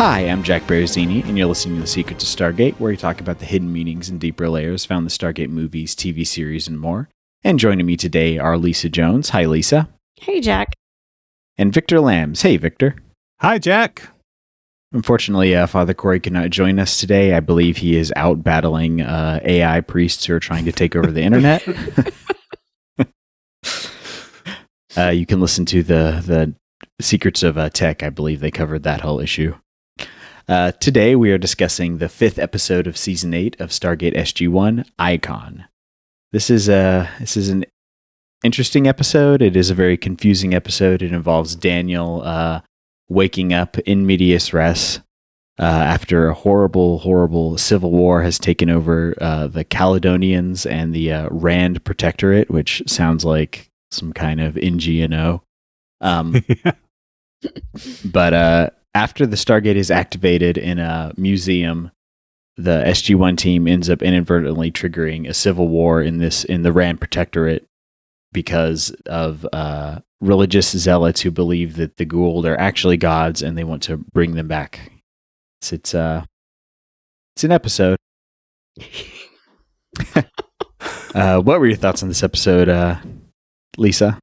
Hi, I'm Jack Baruzzini, and you're listening to The Secrets of Stargate, where we talk about the hidden meanings and deeper layers found in the Stargate movies, TV series, and more. And joining me today are Lisa Jones. Hi, Lisa. Hey, Jack. And Victor Lambs. Hey, Victor. Hi, Jack. Unfortunately, Father Corey cannot join us today. I believe he is out battling AI priests who are trying to take over the internet. You can listen to the Secrets of Tech. I believe they covered that whole issue. Today, we are discussing the 5th episode of Season 8 of Stargate SG-1, Icon. This is an interesting episode. It is a very confusing episode. It involves Daniel waking up in medias res after a horrible civil war has taken over the Caledonians and the Rand Protectorate, which sounds like some kind of NGNO. But after the Stargate is activated in a museum, the SG-1 team ends up inadvertently triggering a civil war in the Rand Protectorate because of religious zealots who believe that the Goa'uld are actually gods and they want to bring them back. It's an episode. What were your thoughts on this episode, Lisa?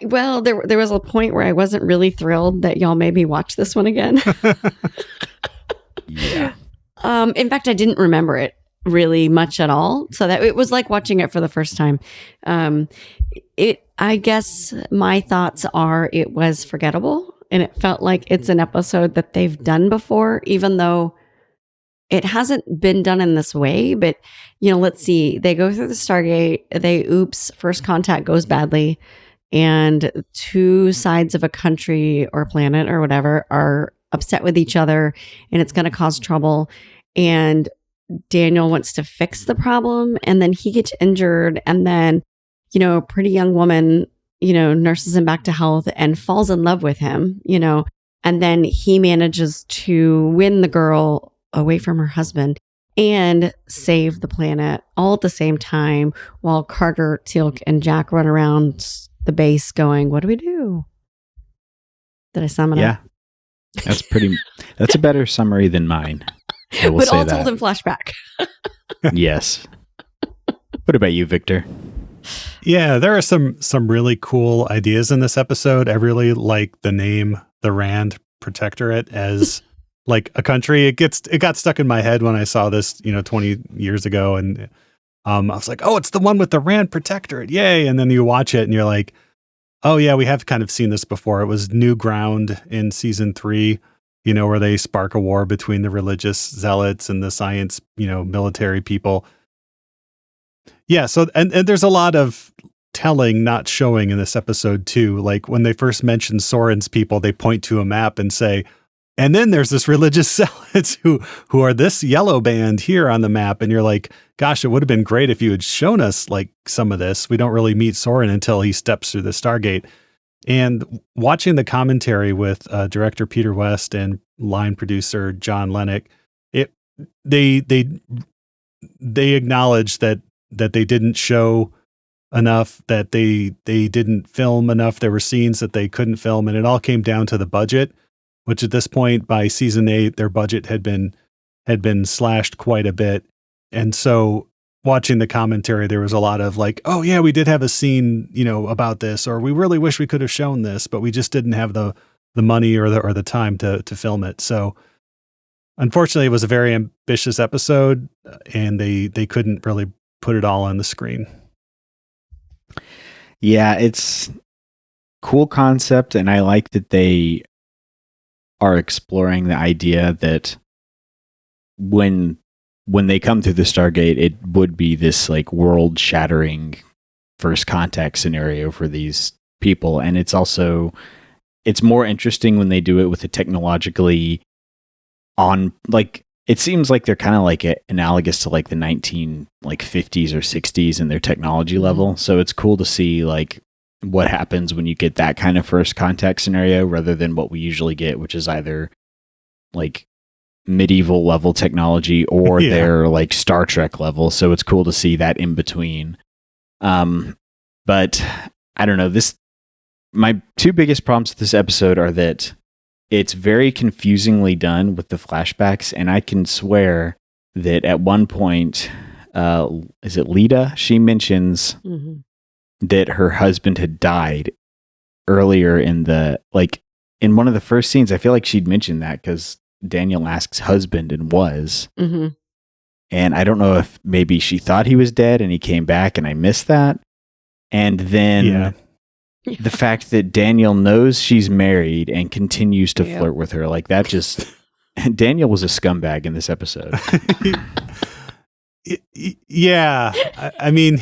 Well, there was a point where I wasn't really thrilled that y'all made me watch this one again. Yeah. In fact, I didn't remember it really much at all. So that it was like watching it for the first time. I guess my thoughts are it was forgettable and it felt like it's an episode that they've done before, even though it hasn't been done in this way. But, let's see, they go through the Stargate, first contact goes badly, and two sides of a country or planet or whatever are upset with each other and it's going to cause trouble. And Daniel wants to fix the problem and then he gets injured. And then, a pretty young woman, nurses him back to health and falls in love with him, and then he manages to win the girl away from her husband and save the planet all at the same time while Carter, Teal'c, and Jack run around the base going, what do we do? Did I sum it up? Yeah. That's a better summary than mine. I will but say all that. told in flashback. Yes. What about you, Victor? Yeah, there are some really cool ideas in this episode. I really like the name, the Rand Protectorate, as like a country. It got stuck in my head when I saw this, 20 years ago, and I was like, oh, it's the one with the Rand Protectorate, yay! And then you watch it, and you're like, oh yeah, we have kind of seen this before. It was New Ground in season 3. Where they spark a war between the religious zealots and the science, military people. Yeah, so and there's a lot of telling, not showing in this episode too. Like when they first mention Soren's people, they point to a map and say, and then there's this religious zealots who are this yellow band here on the map. And you're like, gosh, it would have been great if you had shown us like some of this. We don't really meet Soren until he steps through the Stargate. And watching the commentary with director Peter West and line producer John Lennox, they acknowledge that they didn't show enough, that they didn't film enough. There were scenes that they couldn't film, and it all came down to the budget, which at this point by season 8, their budget had been slashed quite a bit. And so watching the commentary, there was a lot of like, oh yeah, we did have a scene, about this, or we really wish we could have shown this, but we just didn't have the money or the time to film it. So unfortunately, it was a very ambitious episode, and they couldn't really put it all on the screen. Yeah, it's cool concept, and I like that they are exploring the idea that when they come through the Stargate, it would be this like world-shattering first contact scenario for these people. And it's more interesting when they do it with a technologically it seems like they're kind of like analogous to like the 50s or 60s in their technology level. So it's cool to see like what happens when you get that kind of first contact scenario rather than what we usually get, which is either like medieval level technology or their like Star Trek level. So it's cool to see that in between. But I don't know, my two biggest problems with this episode are that it's very confusingly done with the flashbacks, and I can swear that at one point, is it Lita? She mentions that her husband had died earlier in in one of the first scenes. I feel like she'd mentioned that because Daniel asks husband and was. And I don't know if maybe she thought he was dead and he came back and I missed that. And then the fact that Daniel knows she's married and continues to flirt with her, like that just... Daniel was a scumbag in this episode. Yeah. I mean...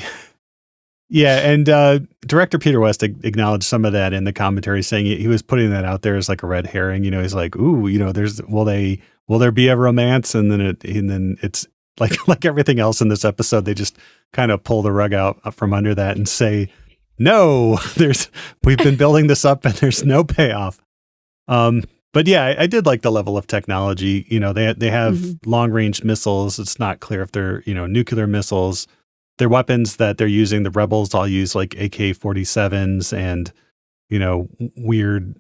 Yeah, and director Peter West acknowledged some of that in the commentary, saying he was putting that out there as like a red herring. He's like, "Ooh, will there be a romance?" And then it's like everything else in this episode, they just kind of pull the rug out from under that and say, "No, we've been building this up and there's no payoff." But yeah, I did like the level of technology. They have long range missiles. It's not clear if they're nuclear missiles. Their weapons that they're using, the rebels all use like AK-47s and, weird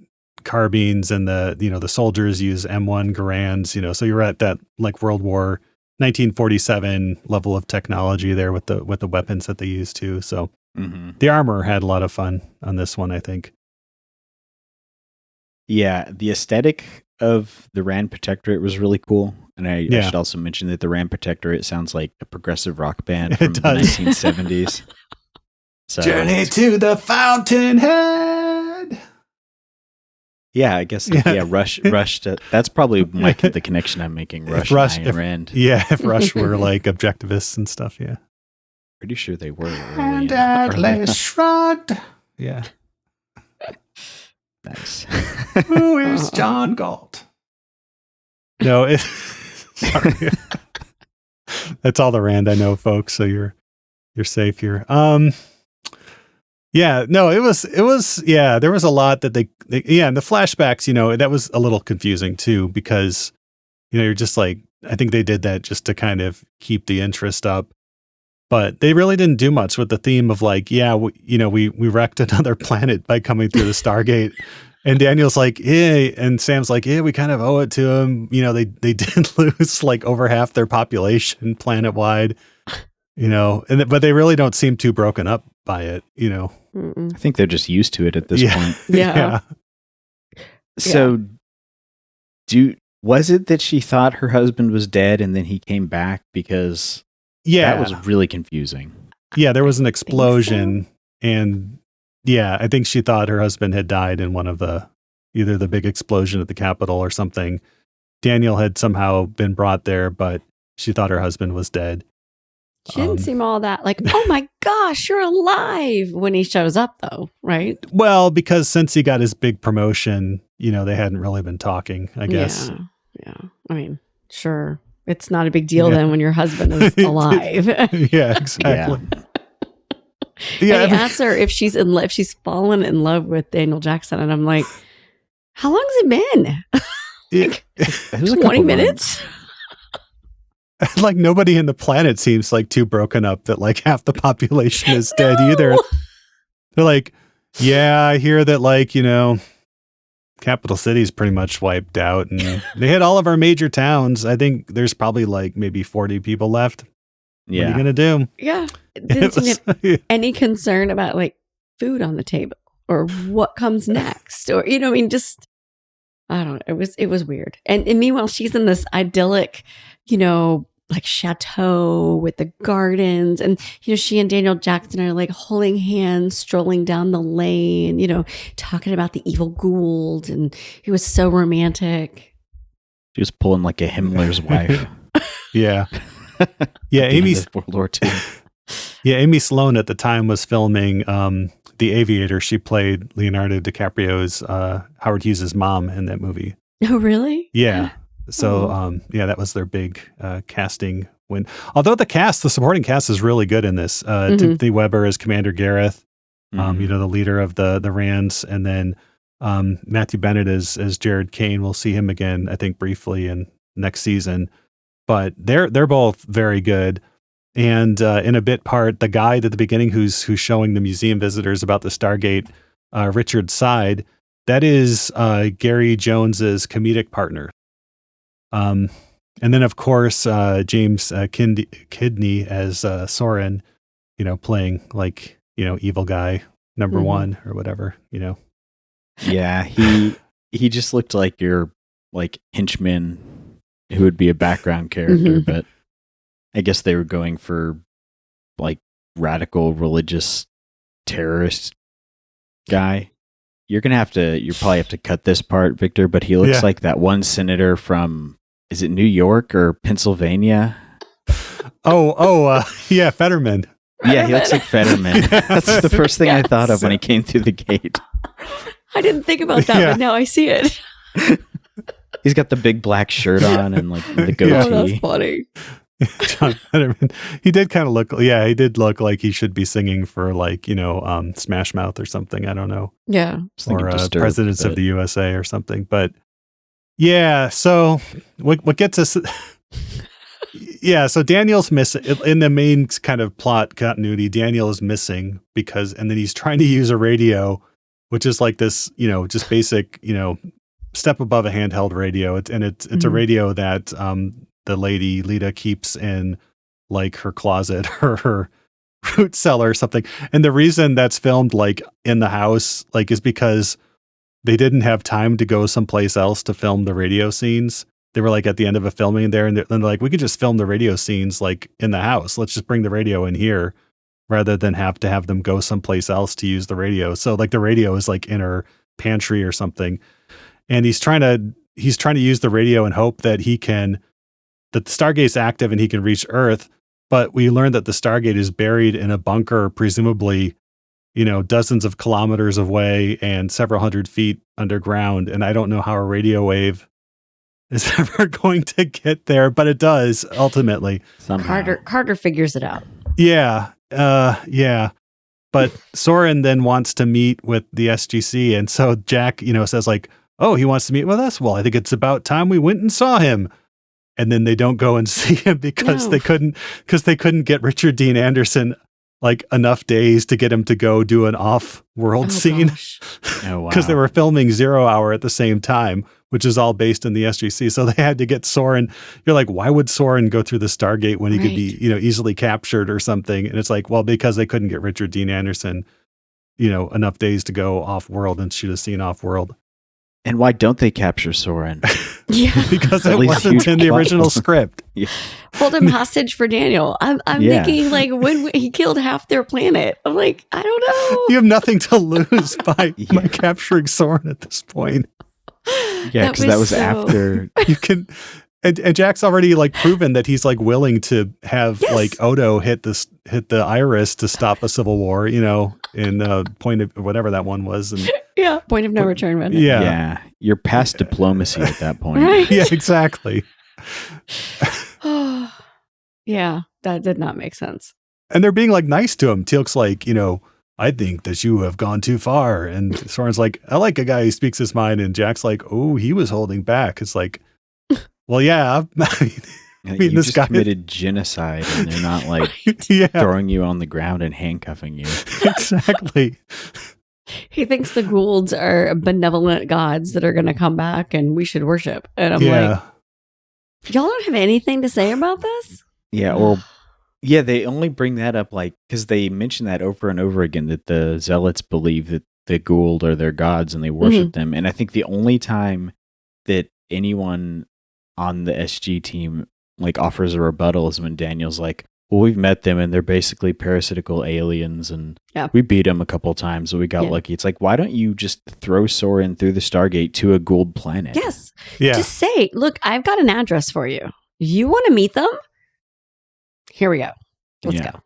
carbines, and the soldiers use M1 Garands, so you're at that like World War 1947 level of technology there with the weapons that they use too. So the armor had a lot of fun on this one, I think. Yeah, the aesthetic of the Rand Protectorate was really cool. And I should also mention that the Rand Protectorate sounds like a progressive rock band from the 1970s. So, Journey to the Fountainhead. Yeah, I guess. Yeah, Rush. That's probably the connection I'm making. Rush and Rand. Yeah, if Rush were like objectivists and stuff. Yeah, pretty sure they were. And Atlas shrugged. Yeah. Nice. Who is John Galt? No, sorry. That's all the Rand I know, folks. So you're safe here. Yeah, no, it was. Yeah, there was a lot that they and the flashbacks. That was a little confusing too, because you're just like, I think they did that just to kind of keep the interest up, but they really didn't do much with the theme of like, we wrecked another planet by coming through the Stargate. And Daniel's like, and Sam's like, we kind of owe it to them. They did lose like over half their population planet wide, but they really don't seem too broken up by it, Mm-mm. I think they're just used to it at this point. Yeah. So was it that she thought her husband was dead and then he came back? Because that was really confusing. Yeah, there was an explosion and I think she thought her husband had died in one of either the big explosion at the Capitol or something. Daniel had somehow been brought there, but she thought her husband was dead. She didn't seem all that like, oh my gosh, you're alive when he shows up though, right? Well, because since he got his big promotion, they hadn't really been talking, I guess. Yeah. I mean, sure. It's not a big deal then when your husband is alive. Yeah, exactly. Yeah. And he asks her if she's fallen in love with Daniel Jackson, and I'm like, how long has it been? It was 20 minutes? Like nobody in the planet seems like too broken up that like half the population is dead either. They're like, yeah, I hear that like, Capital City's pretty much wiped out and they hit all of our major towns. I think there's probably like maybe 40 people left. Yeah. What are you going to do? Yeah. Didn't seem to have any concern about like food on the table or what comes next or, just, I don't know. It was weird. And meanwhile, she's in this idyllic, like chateau with the gardens, and she and Daniel Jackson are like holding hands, strolling down the lane, talking about the evil Gould, and it was so romantic. She was pulling like a Himmler's wife. Yeah. Yeah, Amy's World War II. Yeah, Amy Sloan at the time was filming The Aviator. She played Leonardo DiCaprio's Howard Hughes' mom in that movie. Oh, really? Yeah. So, that was their big casting win. Although the supporting cast is really good in this. Timothy Weber is Commander Gareth, the leader of the Rands. And then Matthew Bennett as Jared Kane. We'll see him again, I think, briefly in next season. But they're both very good. And in a bit part, the guide at the beginning who's showing the museum visitors about the Stargate, Richard Side, That is Gary Jones's comedic partner. And then, of course, James Kidney as Soren, playing like, evil guy number one or whatever, Yeah, he just looked like your like henchman who would be a background character, but I guess they were going for like radical religious terrorist guy. You probably have to cut this part, Victor, but he looks like that one senator from, is it New York or Pennsylvania? Yeah, Fetterman. Yeah, he looks like Fetterman. That's the first thing I thought of when he came through the gate. I didn't think about that, but now I see it. He's got the big black shirt on and like the goatee. Oh, that's funny. John Fetterman. He did kind of look, he did look like he should be singing for like, Smash Mouth or something. I don't know. Yeah. Or Presidents of the USA or something. But yeah, so what gets us... Yeah, so Daniel's missing in the main kind of plot continuity. Daniel is missing and then he's trying to use a radio, which is like this, just basic, step above a handheld radio. It's a radio that the lady Lita keeps in like her closet or her root cellar or something. And the reason that's filmed like in the house, like, is because they didn't have time to go someplace else to film the radio scenes. They were like at the end of a filming there, and they're like, we could just film the radio scenes like in the house. Let's just bring the radio in here rather than have to have them go someplace else to use the radio. So like the radio is like in her pantry or something. And he's trying to use the radio and hope that that the Stargate's active and he can reach Earth. But we learned that the Stargate is buried in a bunker, presumably, dozens of kilometers away and several hundred feet underground. And I don't know how a radio wave is ever going to get there, but it does ultimately. Somehow. Carter figures it out. Yeah. But Soren then wants to meet with the SGC. And so Jack, says like, oh, he wants to meet with us. Well, I think it's about time we went and saw him. And then they don't go and see him because they couldn't get Richard Dean Anderson like enough days to get him to go do an off-world scene. Because they were filming 0 Hour at the same time, which is all based in the SGC. So they had to get Soren. You're like, why would Soren go through the Stargate when he could be, easily captured or something? And it's like, well, because they couldn't get Richard Dean Anderson, enough days to go off-world and shoot a scene off-world. And why don't they capture Soren? Yeah, because it wasn't in the original script. Yeah. Hold him hostage for Daniel. I'm thinking like when he killed half their planet. I'm like, I don't know. You have nothing to lose by capturing Soren at this point. Yeah, because that was after you can. And Jack's already like proven that he's like willing to have like Odo hit the Iris to stop a civil war. In point of whatever that one was. And point of no return. Wasn't it? Yeah, you're past diplomacy at that point. Right? Yeah, exactly. Yeah, that did not make sense. And they're being like nice to him. Teal'c's like, I think that you have gone too far. And Soren's like, I like a guy who speaks his mind. And Jack's like, oh, he was holding back. It's like, well, yeah. I mean, you this just guy committed genocide, and they're not like throwing you on the ground and handcuffing you. Exactly. He thinks the Goulds are benevolent gods that are going to come back and we should worship. And I'm like, y'all don't have anything to say about this? Yeah, they only bring that up like because they mention that over and over again that the Zealots believe that the Gould are their gods and they worship them. And I think the only time that anyone on the SG team like offers a rebuttal is when Daniel's like, well, we've met them and they're basically parasitical aliens and we beat them a couple times, so we got lucky. It's like, why don't you just throw Soren through the Stargate to a Gould planet? Yes. Yeah. Just say, look, I've got an address for you. You want to meet them? Here we go. Let's go.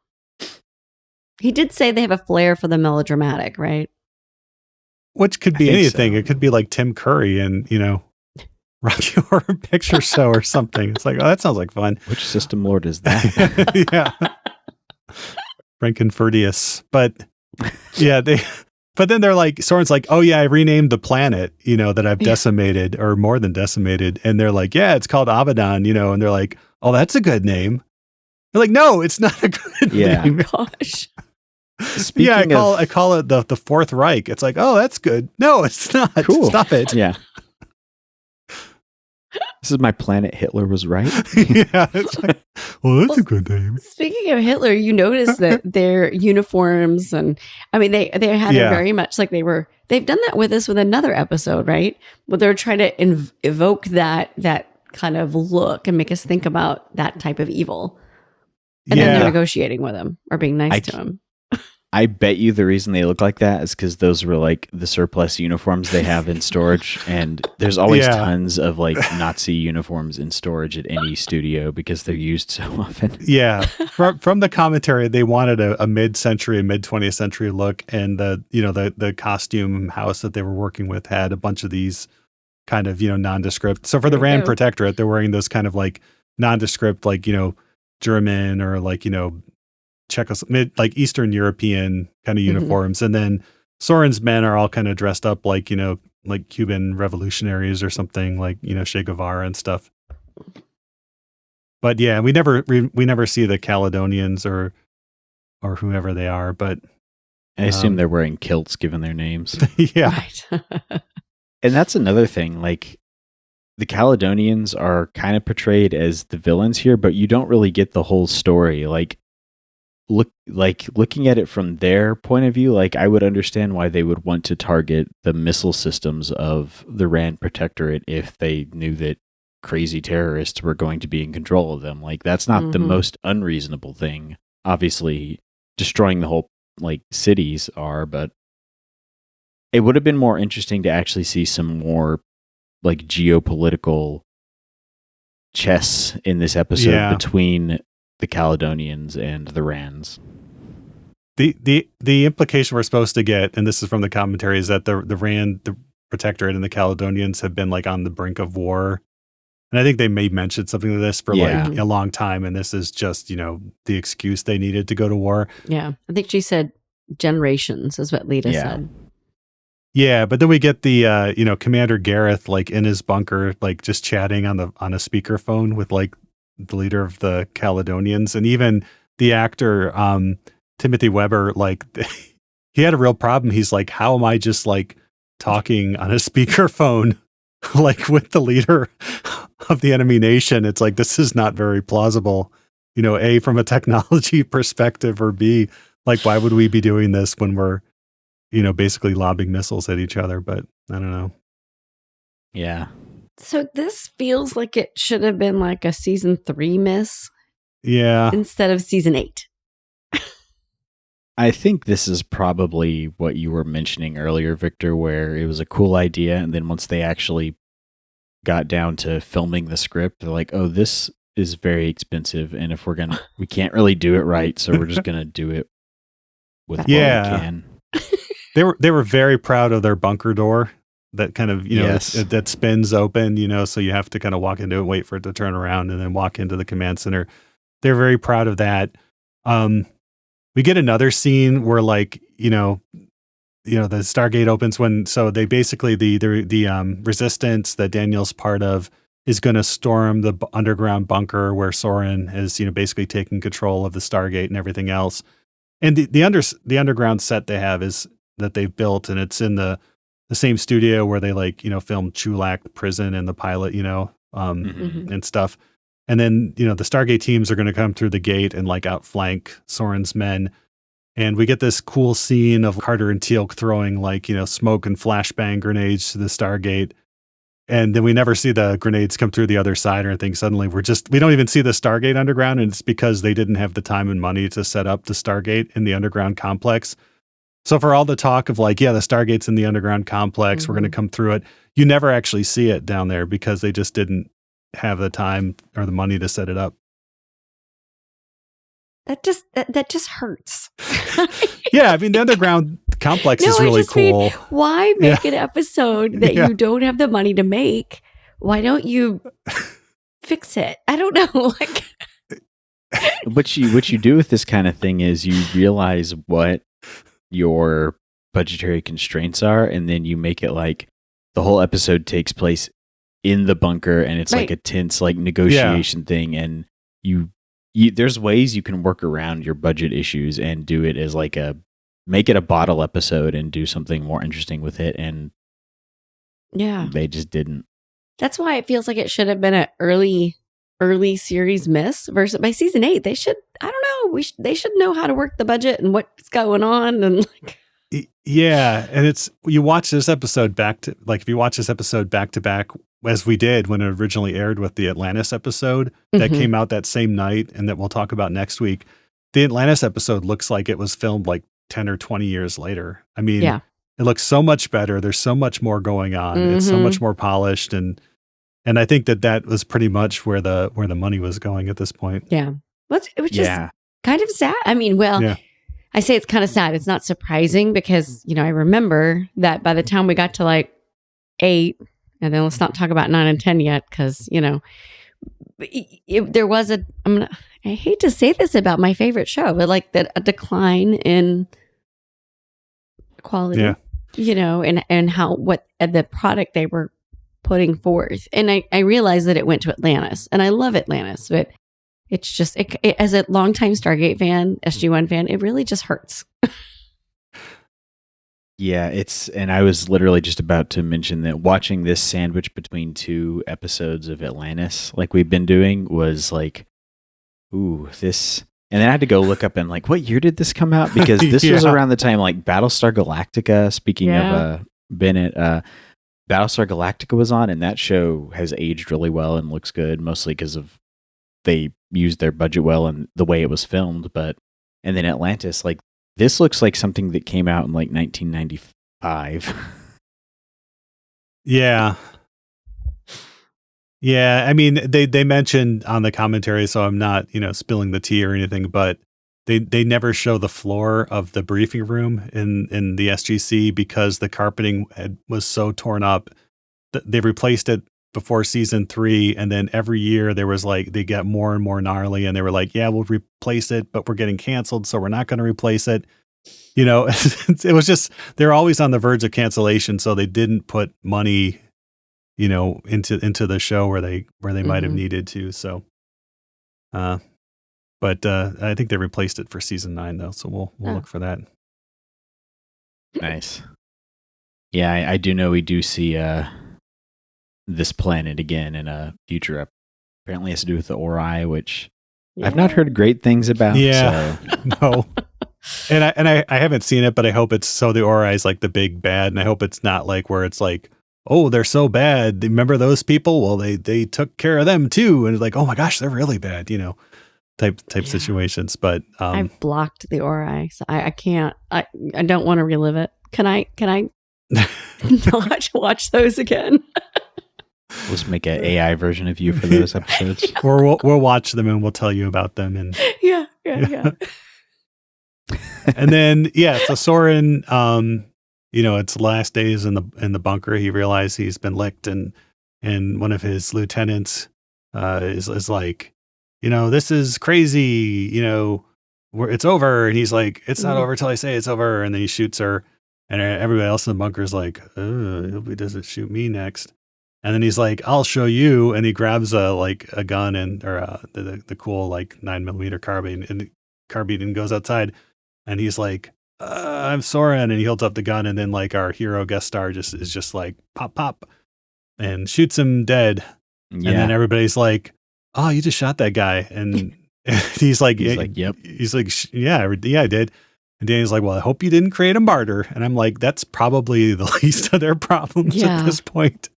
He did say they have a flair for the melodramatic, right? Which could be anything. So. It could be like Tim Curry and, Rocky Horror Picture Show or something. It's like, oh, that sounds like fun. Which system lord is that? Yeah. Frankenfurtius. But but then they're like, Soren's like, oh yeah, I renamed the planet, that I've decimated or more than decimated. And they're like, yeah, it's called Abaddon, and they're like, oh, that's a good name. They're like, no, it's not a good name. Gosh. Speaking I call it the Fourth Reich. It's like, oh, that's good. No, it's not. Cool. Stop it. Yeah. This is my planet. Hitler was right. Yeah. It's like, well, that's a good name. Speaking of Hitler, you notice that their uniforms and I mean they had it very much like they've done that with us with another episode, right? Where they're trying to evoke that kind of look and make us think about that type of evil. And then they're negotiating with him or being nice to him. I bet you the reason they look like that is because those were like the surplus uniforms they have in storage. And there's always tons of like Nazi uniforms in storage at any studio because they're used so often. Yeah. From the commentary, they wanted a mid-century, mid-20th century look. And the costume house that they were working with had a bunch of these kind of, nondescript. So for the Rand Protectorate, they're wearing those kind of like nondescript, like, German or like, like Eastern European kind of uniforms. And then Soren's men are all kind of dressed up like, like Cuban revolutionaries or something like, Che Guevara and stuff. But yeah, we never see the Caledonians or whoever they are, but I assume they're wearing kilts given their names. Yeah. Right. And that's another thing. Like the Caledonians are kind of portrayed as the villains here, but you don't really get the whole story. Looking at it from their point of view, like I would understand why they would want to target the missile systems of the Rand Protectorate if they knew that crazy terrorists were going to be in control of them. Like that's not the most unreasonable thing. Obviously, destroying the whole like cities are, but it would have been more interesting to actually see some more like geopolitical chess in this episode between the Caledonians and the Rands. The implication we're supposed to get, and this is from the commentary, is that the Rand, the Protectorate, and the Caledonians have been like on the brink of war. And I think they may mention something to this for like a long time, and this is just, the excuse they needed to go to war. Yeah. I think she said generations is what Lita said. Yeah, but then we get the Commander Gareth like in his bunker, like just chatting on a speakerphone with like the leader of the Caledonians, and even the actor Timothy Weber, like he had a real problem. He's like, how am I just like talking on a speakerphone like with the leader of the enemy nation? It's like, this is not very plausible, A, from a technology perspective, or B, like why would we be doing this when we're basically lobbing missiles at each other? But I don't know. Yeah. So this feels like it should have been like a season 3 miss. Yeah. Instead of season 8. I think this is probably what you were mentioning earlier, Victor, where it was a cool idea. And then once they actually got down to filming the script, they're like, oh, this is very expensive. And if we can't really do it right. So we're just going to do it with what we can. They were very proud of their bunker door. That kind of, that spins open, so you have to kind of walk into it, wait for it to turn around, and then walk into the command center. They're very proud of that. We get another scene where like, the Stargate opens so they basically, the resistance that Daniel's part of is going to storm the underground bunker where Soren is, basically taking control of the Stargate and everything else. And the underground set they have is that they've built, and it's in the same studio where they like, filmed Chulak prison and the pilot, and stuff. And then, the Stargate teams are going to come through the gate and like outflank Soren's men. And we get this cool scene of Carter and Teal'c throwing like, smoke and flashbang grenades to the Stargate. And then we never see the grenades come through the other side or anything. Suddenly we don't even see the Stargate underground. And it's because they didn't have the time and money to set up the Stargate in the underground complex. So for all the talk of like, the Stargate's in the underground complex, we're going to come through it, you never actually see it down there because they just didn't have the time or the money to set it up. That just hurts. Yeah, I mean, the underground complex is really cool. Why make an episode that you don't have the money to make? Why don't you fix it? I don't know. Like, what you do with this kind of thing is you realize what your budgetary constraints are, and then you make it like the whole episode takes place in the bunker, and it's like a tense like negotiation thing, and you there's ways you can work around your budget issues and do it as like make it a bottle episode and do something more interesting with it. And Yeah. they just didn't. That's why it feels like it should have been an early series miss versus by season 8. They should, I don't know, they should know how to work the budget and what's going on. And like, yeah. And you watch this episode if you watch this episode back to back, as we did when it originally aired with the Atlantis episode that came out that same night and that we'll talk about next week. The Atlantis episode looks like it was filmed like 10 or 20 years later. I mean, it looks so much better. There's so much more going on. It's so much more polished. And I think that was pretty much where the money was going at this point. Yeah. It was just kind of sad. I mean, I say it's kind of sad. It's not surprising because, I remember that by the time we got to like 8, and then let's not talk about 9 and 10 yet, because, there was I hate to say this about my favorite show, but like a decline in quality, and what the product they were putting forth. And I realized that it went to Atlantis, and I love Atlantis, but it's just, as a longtime Stargate fan, SG-1 fan, it really just hurts. Yeah, and I was literally just about to mention that watching this sandwich between 2 episodes of Atlantis, like we've been doing, was like, ooh, this. And then I had to go look up and like, what year did this come out? Because this was around the time like Battlestar Galactica, speaking of Bennett, Battlestar Galactica was on, and that show has aged really well and looks good, mostly because of they used their budget well and the way it was filmed. And then Atlantis, like, this looks like something that came out in like 1995. Yeah. Yeah. I mean, they mentioned on the commentary, so I'm not, spilling the tea or anything, but they never show the floor of the briefing room in the SGC because the carpeting was so torn up. They replaced it before season 3, and then every year there was like they get more and more gnarly, and they were like, yeah, we'll replace it, but we're getting canceled, so we're not going to replace it. It was just they're always on the verge of cancellation, so they didn't put money into the show where they might have needed to. So but I think they replaced it for season 9 though, so we'll look for that. Nice. Yeah, I do know we do see this planet again in a future up. Apparently has to do with the Ori, which I've not heard great things about. Yeah, so. No. And I haven't seen it, but I hope it's so the Ori is like the big bad, and I hope it's not like where it's like, oh, they're so bad. Remember those people? Well, they took care of them too, and it's like, oh my gosh, they're really bad, type situations. But I've blocked the Ori, so I can't. I don't want to relive it. Can I not watch those again? We'll just make an AI version of you for those episodes. Or we'll watch them and we'll tell you about them. And yeah. And then so Soren, it's last days in the bunker. He realized he's been licked, and one of his lieutenants is like, this is crazy. It's over, and he's like, it's not over till I say it's over, and then he shoots her, and everybody else in the bunker is like, I hope he doesn't shoot me next. And then he's like, I'll show you. And he grabs a gun or the cool 9mm carbine and goes outside. And he's like, I'm Soren. And he holds up the gun. And then our hero guest star is just like, pop, pop, and shoots him dead. Yeah. And then everybody's like, oh, you just shot that guy. And he's like, yep. He's like, yeah, I did. And Danny's like, well, I hope you didn't create a martyr. And I'm like, that's probably the least of their problems at this point.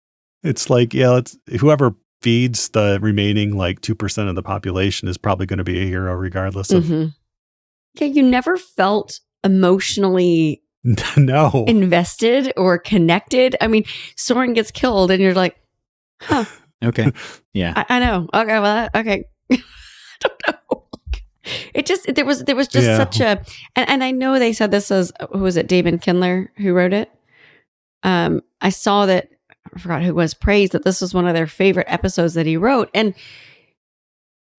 It's like, it's whoever feeds the remaining 2% of the population is probably going to be a hero regardless of. Yeah, you never felt emotionally invested or connected. I mean, Soren gets killed and you're like, huh. Okay. Yeah. I know. Okay. Well, okay. I don't know. It just, there was just such a, and I know they said this was, who was it? David Kindler who wrote it. I saw that, I forgot who was praised that this was one of their favorite episodes that he wrote. And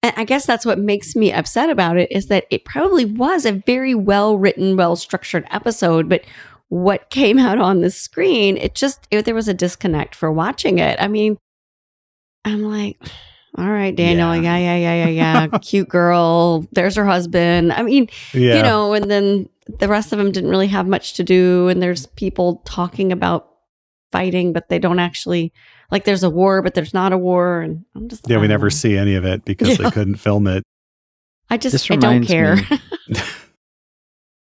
I guess that's what makes me upset about it, is that it probably was a very well written, well structured episode, but what came out on the screen, there was a disconnect for watching it. I mean, I'm like, all right, Daniel. Yeah. Yeah. Cute girl. There's her husband. I mean, Yeah. you know, and then the rest of them didn't really have much to do. And there's people talking about fighting, but they don't actually, like, there's a war, but there's not a war. And I'm just, Yeah, I we don't never know. see any of it because they couldn't film it. I This don't reminds care. me-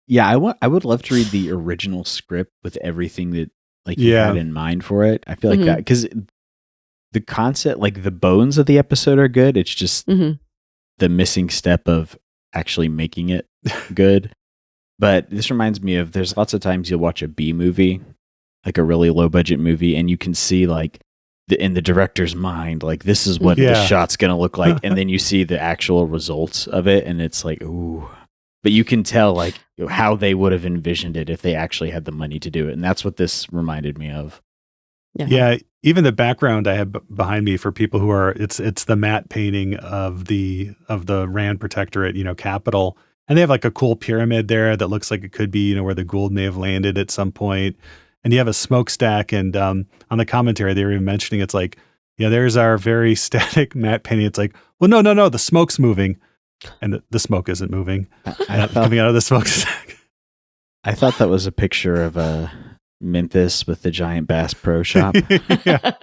Yeah, I would love to read the original script with everything that like you Yeah. had in mind for it. I feel like Mhm. that because the concept, like the bones of the episode are good. It's just Mhm. the missing step of actually making it good. But this reminds me of there's lots of times you'll watch a B movie, like a really low budget movie, and you can see like in the director's mind, like this is what the Yeah. shot's gonna look like, and then you see the actual results of it, and it's like, ooh. But you can tell like how they would have envisioned it if they actually had the money to do it, and that's what this reminded me of. Yeah, even the background I have behind me for people who are it's the matte painting of the Rand Protectorate, capital, and they have like a cool pyramid there that looks like it could be where the Gould may have landed at some point, and you have a smokestack, and on the commentary they were even mentioning it's like, yeah, there's our very static matte painting. It's like, well, no, the smoke's moving, and the smoke isn't moving. I thought, Coming out of the smokestack. I thought that was a picture of Memphis with the giant Bass Pro Shop. Yeah.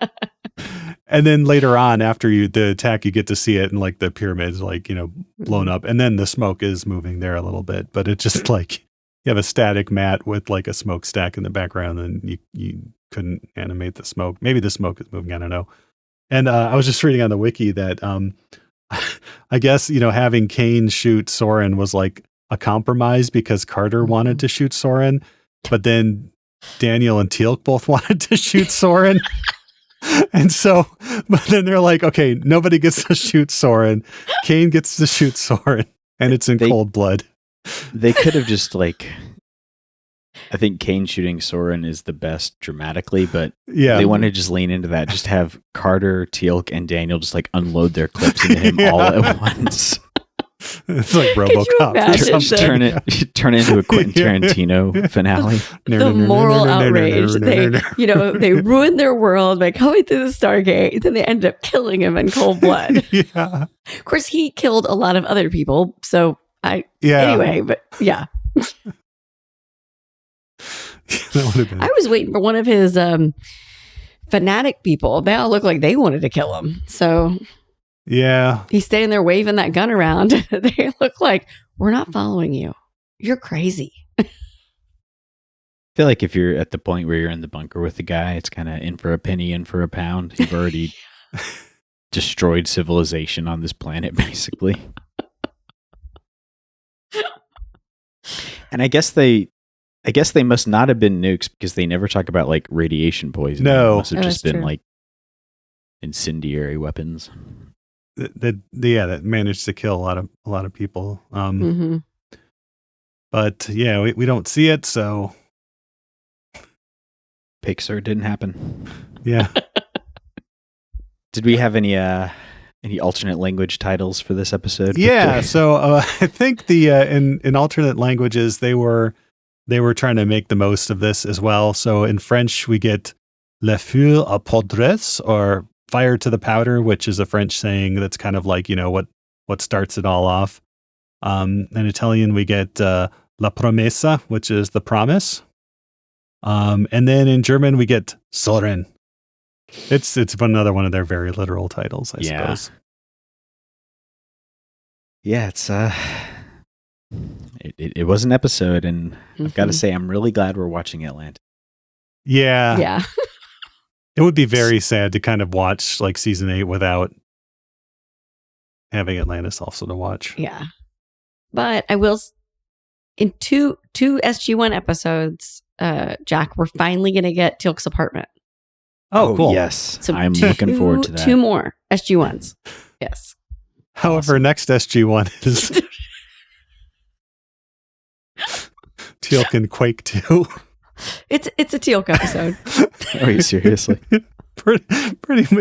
And then later on, after the attack, you get to see it, and like the pyramid's like blown up, and then the smoke is moving there a little bit, but it's just like you have a static mat with like a smokestack in the background, and you couldn't animate the smoke. Maybe the smoke is moving. I don't know. And I was just reading on the wiki that I guess having Kane shoot Soren was like a compromise because Carter wanted to shoot Soren, but then Daniel and Teal'c both wanted to shoot Soren. And so, but then they're like, okay, nobody gets to shoot Soren. Kane gets to shoot Soren, and it's in cold blood. They could have just like, I think Kane shooting Soren is the best dramatically, but Yeah, they want to just lean into that. Just have Carter, Teal'c, and Daniel just like unload their clips into him all at once. it's like Could you RoboCop or imagine something. Turn it into a Quentin Tarantino finale. The moral outrage. They ruined their world by coming through the Stargate. Then they end up killing him in cold blood. Yeah, Of course, he killed a lot of other people. So yeah. anyway, but yeah. That would have been. I was waiting for one of his fanatic people. They all look like they wanted to kill him. So Yeah, he's standing there waving that gun around. They look like, we're not following you. You're crazy. I feel like if you're at the point where you're in the bunker with the guy, it's kind of in for a penny, in for a pound. You've already destroyed civilization on this planet, basically. And I guess they must not have been nukes because they never talk about like radiation poisoning. No. It must have Oh, just that's been true. like incendiary weapons. that managed to kill a lot of people. Mhm. But yeah, we don't see it, so Pixar didn't happen. yeah. Did we have any alternate language titles for this episode? Yeah, Victor? so I think the in alternate languages they were trying to make the most of this as well. So in French we get "le feu à poudre" or "fire to the powder," which is a French saying that's kind of like what starts it all off. In Italian we get "la promessa," which is the promise. And then in German we get "Soren." It's another one of their very literal titles, I suppose. Yeah, it's it was an episode, and I've got to Mhm. say I'm really glad we're watching Atlanta. Yeah. Yeah. It would be very sad to kind of watch like season 8 without having Atlantis also to watch. Yeah. But I will, in two SG-1 episodes, Jack, we're finally going to get Teal'c's apartment. Oh, cool. Yes, So I'm looking forward to that. Two more SG-1s. Yes. However, next SG-1 is Teal'c and Quake 2. It's a Teal'c episode. Are you seriously? pretty,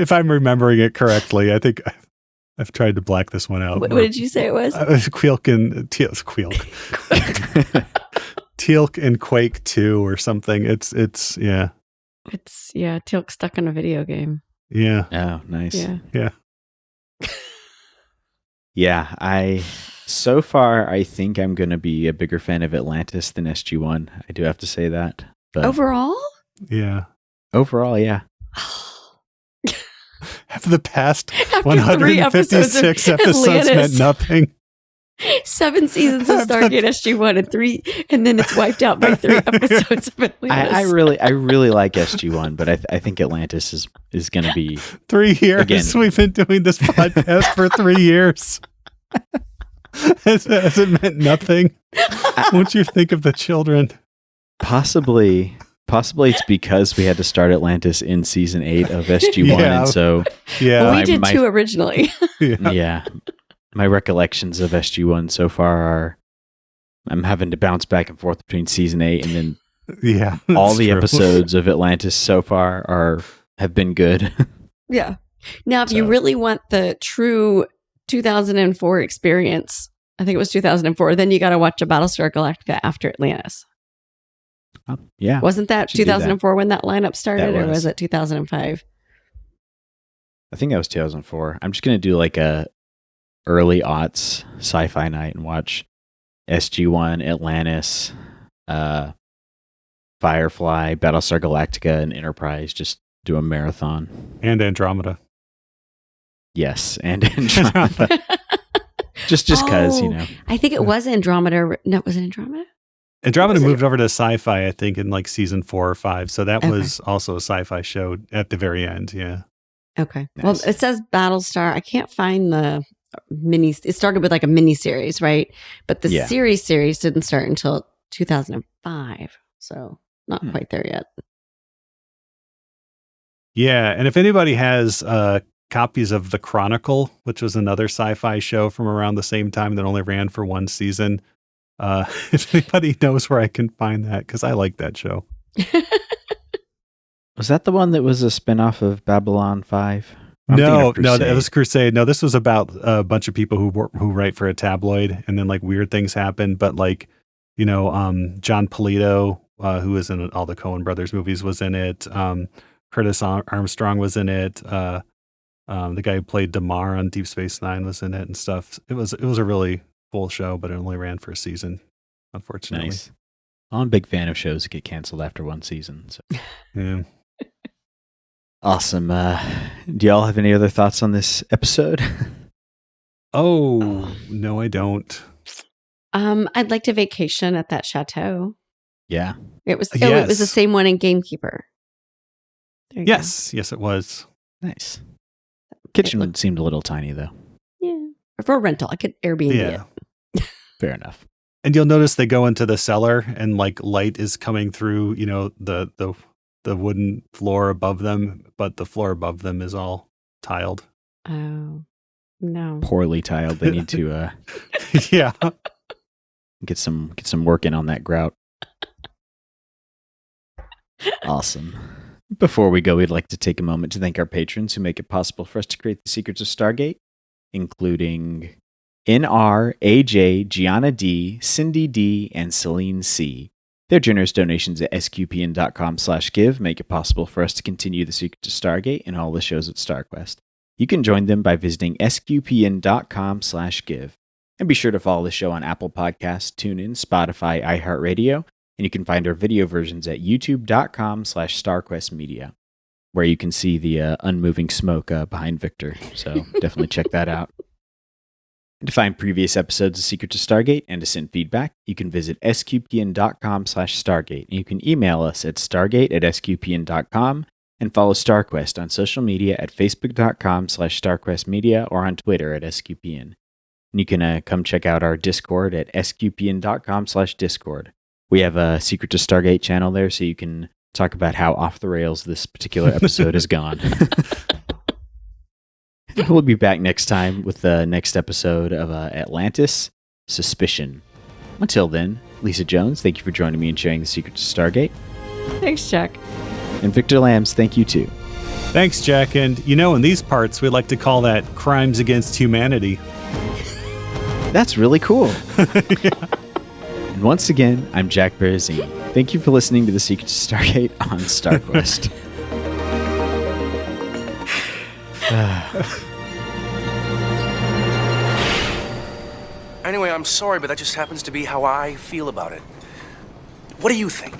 if I'm remembering it correctly. I think I've tried to black this one out. What did you say it was? Teal'c and Teal'c and Quake 2 or something. It's yeah. It's Teal'c stuck in a video game. Yeah. Oh, nice. Yeah. Yeah. Yeah, so far I think I'm going to be a bigger fan of Atlantis than SG-1. I do have to say that. But Overall? Yeah. overall, yeah. Have the past After 3 episodes 156 of episodes meant Atlantis. nothing. 7 seasons of Stargate SG-1 and then it's wiped out by 3 episodes of Atlantis. I really like SG-1, but I think Atlantis is going to be 3 years. Again. We've been doing this podcast for 3 years. Has it meant nothing? Won't you think of the children? possibly it's because we had to start Atlantis in season 8 of SG-1, Yeah. and so Yeah. Well, we my- did my- 2 originally. yeah, my recollections of SG-1 so far are I'm having to bounce back and forth between season 8 and then Yeah. all that's the true. episodes of Atlantis so far have been good. Yeah. Now, if you So- really want the true 2004 experience, I think it was 2004, then you got to watch a Battlestar Galactica after Atlantis. Yeah, Wasn't that should do that. 2004 when that lineup started, That or was. was it 2005? I think that was 2004. I'm just gonna do like a early aughts sci-fi night and watch SG-1, Atlantis, Firefly, Battlestar Galactica, and Enterprise. Just do a marathon. And Andromeda. Yes, and Andromeda. just because Oh. I think it was Andromeda. No, was it Andromeda? Andromeda Was it- moved over to sci-fi, I think, in like season 4 or 5. So that Okay. was also a sci-fi show at the very end. Yeah. Okay. Nice. Well, it says Battlestar. I can't find the mini. It started with like a mini series, right? But the Yeah. series didn't start until 2005. So not quite there yet. Yeah. And if anybody has copies of The Chronicle, which was another sci-fi show from around the same time that only ran for 1 season, if anybody knows where I can find that, because I like that show. Was that the one that was a spinoff of Babylon 5? I'm thinking No, of that Crusade. was Crusade. No, this was about a bunch of people who write for a tabloid, and then like weird things happen. But like, John Polito, who was in all the Coen Brothers movies, was in it. Curtis Armstrong was in it. The guy who played Damar on Deep Space Nine was in it and stuff. It was a really full show, but it only ran for a season, unfortunately. Nice. I'm a big fan of shows that get canceled after 1 season. So. Yeah. Awesome. Do y'all have any other thoughts on this episode? Oh no, I don't. I'd like to vacation at that chateau. Yeah. It was. Yes. Oh, it was the same one in Gamekeeper. There you go. Yes, it was. Nice. Kitchen looked- seemed a little tiny, though. Yeah. For a rental, I could Airbnb Yeah. it. Fair enough. And you'll notice they go into the cellar and like light is coming through, the wooden floor above them, but the floor above them is all tiled. Oh no. Poorly tiled. They need to Yeah. get some work in on that grout. Awesome. Before we go, we'd like to take a moment to thank our patrons who make it possible for us to create the secrets of Stargate, including NR, AJ, Gianna D, Cindy D, and Celine C. Their generous donations at sqpn.com/give make it possible for us to continue the secrets of Stargate and all the shows at StarQuest. You can join them by visiting sqpn.com/give. And be sure to follow the show on Apple Podcasts, TuneIn, Spotify, iHeartRadio, and you can find our video versions at youtube.com/StarQuestMedia, where you can see the unmoving smoke behind Victor. So definitely check that out. And to find previous episodes of Secrets of Stargate and to send feedback, you can visit sqpn.com/Stargate. And you can email us at stargate@sqpn.com and follow StarQuest on social media at facebook.com/StarQuestMedia or on Twitter at SQPN. And you can come check out our Discord at sqpn.com/Discord. We have a Secret to Stargate channel there, so you can talk about how off the rails this particular episode has gone. We'll be back next time with the next episode of Atlantis Suspicion. Until then, Lisa Jones, thank you for joining me and sharing the Secret to Stargate. Thanks, Jack. And Victor Lambs, thank you too. Thanks, Jack. And in these parts, we like to call that crimes against humanity. That's really cool. And once again, I'm Jack Baruzzini. Thank you for listening to the Secret to Stargate on StarQuest. Anyway, I'm sorry, but that just happens to be how I feel about it. What do you think?